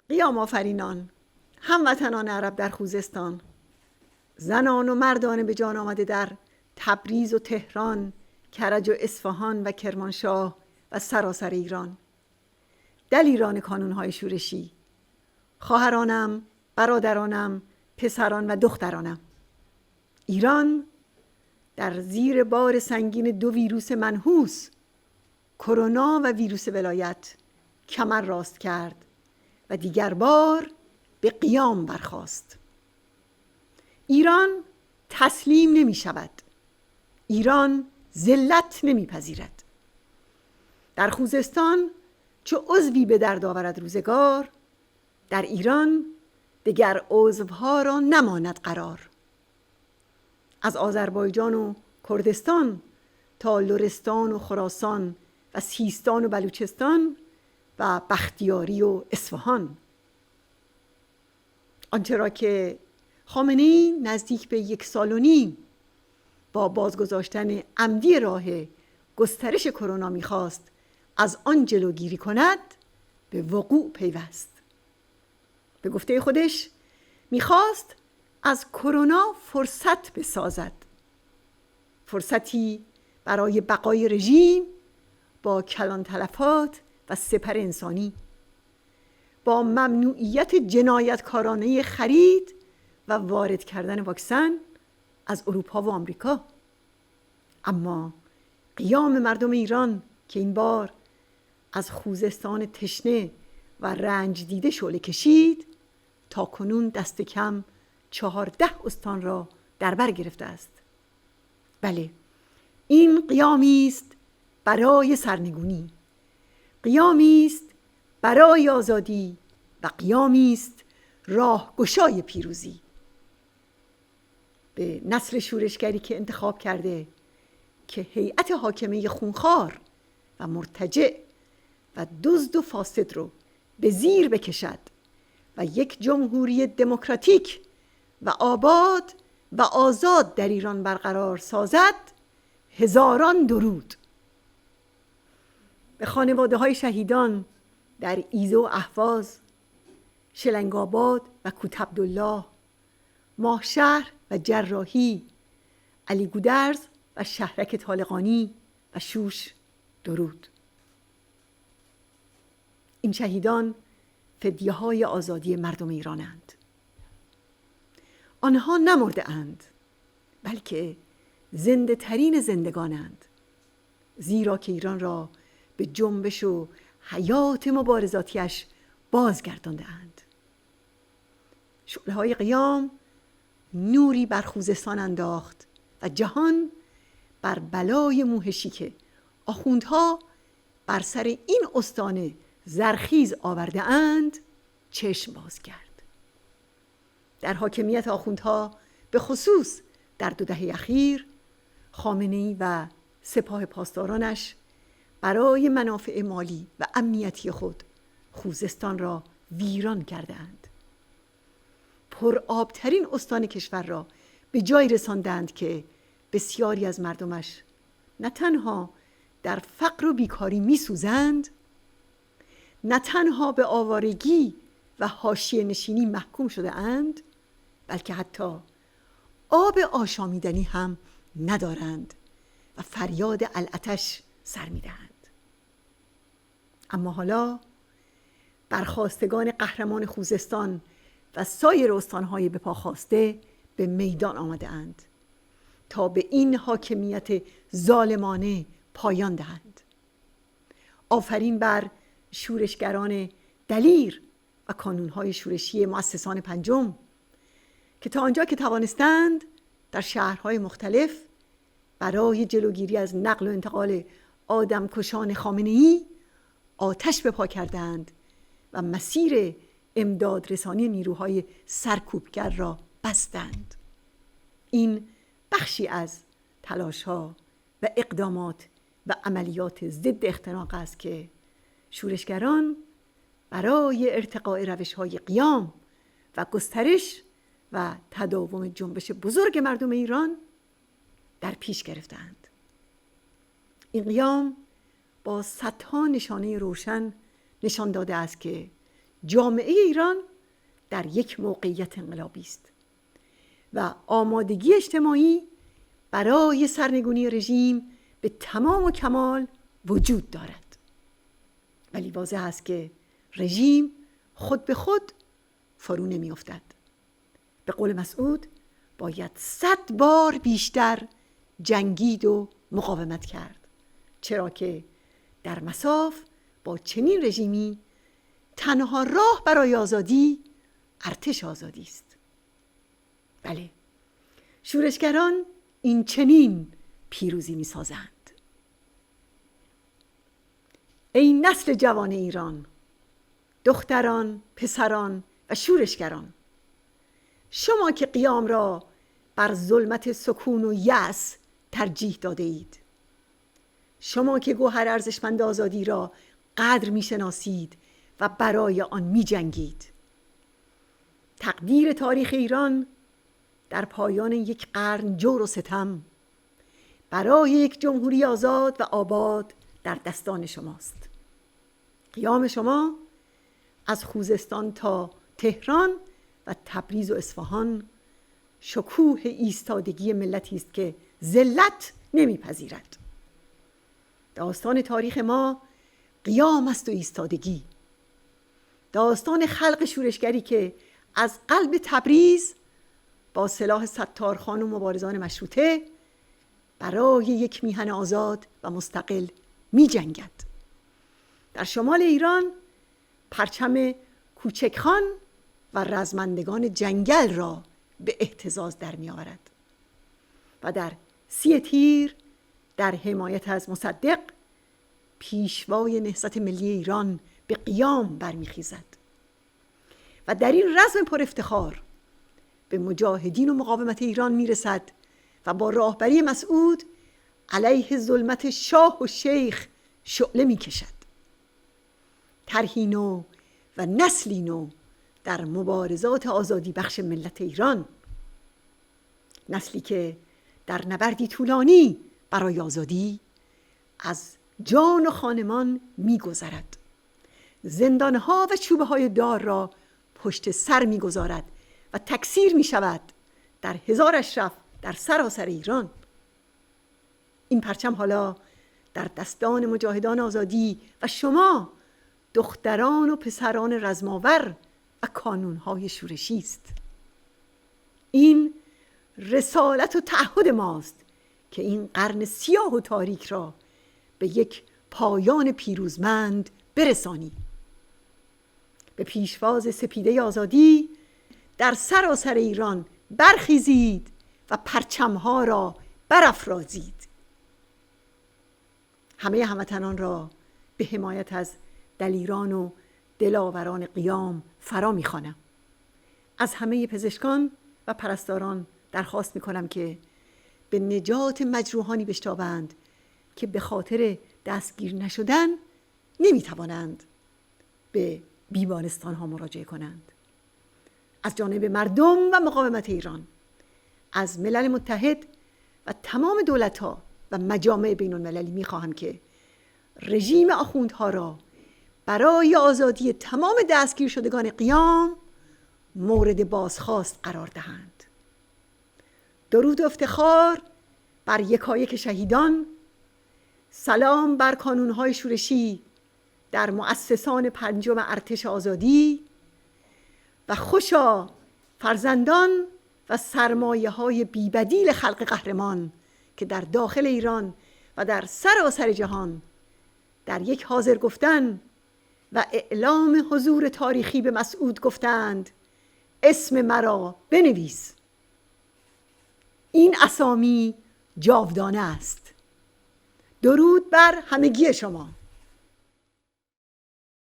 قیام آفرینان، هموطنان عرب در خوزستان، زنان و مردان به جان آمده در تبریز و تهران، کرج و اصفهان و کرمانشاه و سراسر ایران، دلیران کانونهای شورشی، خواهرانم، برادرانم، پسران و دخترانم، ایران در زیر بار سنگین دو ویروس منحوس، کرونا و ویروس ولایت، کمر راست کرد و دیگر بار به قیام برخاست. ایران تسلیم نمی شود. ایران ذلت نمی پذیرد. در خوزستان چو عضوی به درد آورد روزگار، در ایران دگر عضوها را نماند قرار. از آذربایجان و کردستان تا لرستان و خراسان و سیستان و بلوچستان و بختیاری و اصفهان، آنچه را که خامنه‌ای نزدیک به 1.5 سال با بازگذاشتن عمدی راه گسترش کرونا می‌خواست از آن جلوگیری کند، به وقوع پیوست. به گفته خودش می‌خواست از کرونا فرصت بسازد، فرصتی برای بقای رژیم با کلان تلفات و سپر انسانی، با ممنوعیت جنایتکارانه خرید و وارد کردن واکسن از اروپا و آمریکا. اما قیام مردم ایران که این بار از خوزستان تشنه و رنج دیده شعله کشید، تا کنون دست کم 14 استان را در بر گرفته است. بله، این قیامی است برای سرنگونی، قیامی است برای آزادی و قیامی است راهگشای پیروزی. به نسل شورشگری که انتخاب کرده که هیئت حاکمه خونخوار و مرتجع و دزد و فاسد رو به زیر بکشد و یک جمهوری دموکراتیک و آباد و آزاد در ایران برقرار سازد، هزاران درود. به خانواده های شهیدان در ایزه و اهواز، شلنگ‌آباد و کوتعبدالله، ماهشهر و جراحی، علی گودرز و شهرک طالقانی و شوش درود. این شهیدان فدیه‌های آزادی مردم ایرانند. آنها نمرده اند، بلکه زنده ترین زندگانند، زیرا که ایران را به جنبش و حیات مبارزاتیش بازگردانده اند. شعله‌های قیام نوری بر خوزستان انداخت و جهان بر بلای موهشی که آخوندها بر سر این استان زرخیز آورده اند چشم باز کرد. در حاکمیت آخوندها به خصوص در 2 دهه اخیر، خامنه‌ای و سپاه پاسدارانش برای منافع مالی و امنیتی خود خوزستان را ویران کرده اند. پرآبترین استان کشور را به جای رساندند که بسیاری از مردمش نه تنها در فقر و بیکاری می‌سوزند، نه تنها به آوارگی و حاشیه نشینی محکوم شده اند، بلکه حتی آب آشامیدنی هم ندارند و فریاد العطش سر می‌دهند. اما حالا برخاستگان قهرمان خوزستان و سایر استانهای به پا خاسته به میدان آمده اند تا به این حاکمیت ظالمانه پایان دهند. آفرین بر شورشگران دلیر و کانونهای شورشی مؤسسان پنجم که تا آنجا که توانستند در شهرهای مختلف برای جلوگیری از نقل و انتقال آدمکشان خامنه‌ای آتش به پا کردند و مسیر امداد رسانی نیروهای سرکوبگر را بستند. این بخشی از تلاش‌ها و اقدامات و عملیات ضد اختناق است که شورشگران برای ارتقاء روش‌های قیام و گسترش و تداوم جنبش بزرگ مردم ایران در پیش گرفتند. این قیام با صدها نشانه روشن نشان داده است که جامعه ایران در یک موقعیت انقلابی است و آمادگی اجتماعی برای سرنگونی رژیم به تمام و کمال وجود دارد. ولی واضح است که رژیم خود به خود فرو نمی افتد. به قول مسعود باید 100 بار بیشتر جنگید و مقاومت کرد، چرا که در مصاف با چنین رژیمی تنها راه برای آزادی ارتش آزادی است. بله، شورشگران این چنین پیروزی می سازند. ای نسل جوان ایران، دختران، پسران و شورشگران، شما که قیام را بر ظلمت سکون و یأس ترجیح داده اید، شما که گوهر ارزشمند آزادی را قدر می شناسید و برای آن می جنگید، تقدیر تاریخ ایران در پایان یک قرن جور و ستم برای یک جمهوری آزاد و آباد در دستان شماست. قیام شما از خوزستان تا تهران و تبریز و اصفهان شکوه ایستادگی ملتی است که ذلت نمیپذیرد. داستان تاریخ ما قیام است و ایستادگی. داستان خلق شورشگری که از قلب تبریز با سلاح ستارخان و مبارزان مشروطه برای یک میهن آزاد و مستقل می جنگد. در شمال ایران پرچم کوچکخان و رزمندگان جنگل را به اهتزاز در می آورد و در 30 تیر در حمایت از مصدق پیشوای نهضت ملی ایران به قیام برمیخیزد و در این رزم پر افتخار به مجاهدین و مقاومت ایران میرسد و با راهبری مسعود علیه ظلمت شاه و شیخ شعله میکشد. طرحی نو و نسلی نو در مبارزات آزادی بخش ملت ایران، نسلی که در نبردی طولانی برای آزادی از جان و خانمان میگذرد، زندانها و چوبه های دار را پشت سر میگذارد و تکثیر می شود در 1000 اشرف در سراسر ایران. این پرچم حالا در دستان مجاهدان آزادی و شما دختران و پسران رزماور و کانونهای شورشی است. این رسالت و تعهد ماست که این قرن سیاه و تاریک را به یک پایان پیروزمند برسانیم. به پیشواز سپیده آزادی در سراسر ایران برخیزید و پرچمها را برافرازید. همه هموطنان را به حمایت از دلیران و دلاوران قیام فرا می‌خوانم. از همه پزشکان و پرستاران درخواست می‌کنم که به نجات مجروحانی بشتابند که به خاطر دستگیر نشدن نمی‌توانند به بیمارستان‌ها مراجعه کنند. از جانب مردم و مقاومت ایران، از ملل متحد و تمام دولت‌ها و مجامع بین‌المللی می‌خواهم که رژیم آخوندها را برای آزادی تمام دستگیر شدگان قیام مورد بازخواست قرار دهند. درود و افتخار بر یکایک شهیدان، سلام بر کانونهای شورشی در مؤسسان 5 ارتش آزادی و خوشا فرزندان و سرمایه‌های بی‌بدیل خلق قهرمان که در داخل ایران و در سراسر جهان در یک حاضر گفتن و اعلام حضور تاریخی به مسعود گفتند اسم مرا بنویس. این اسامی جاودانه است. درود بر همگی شما.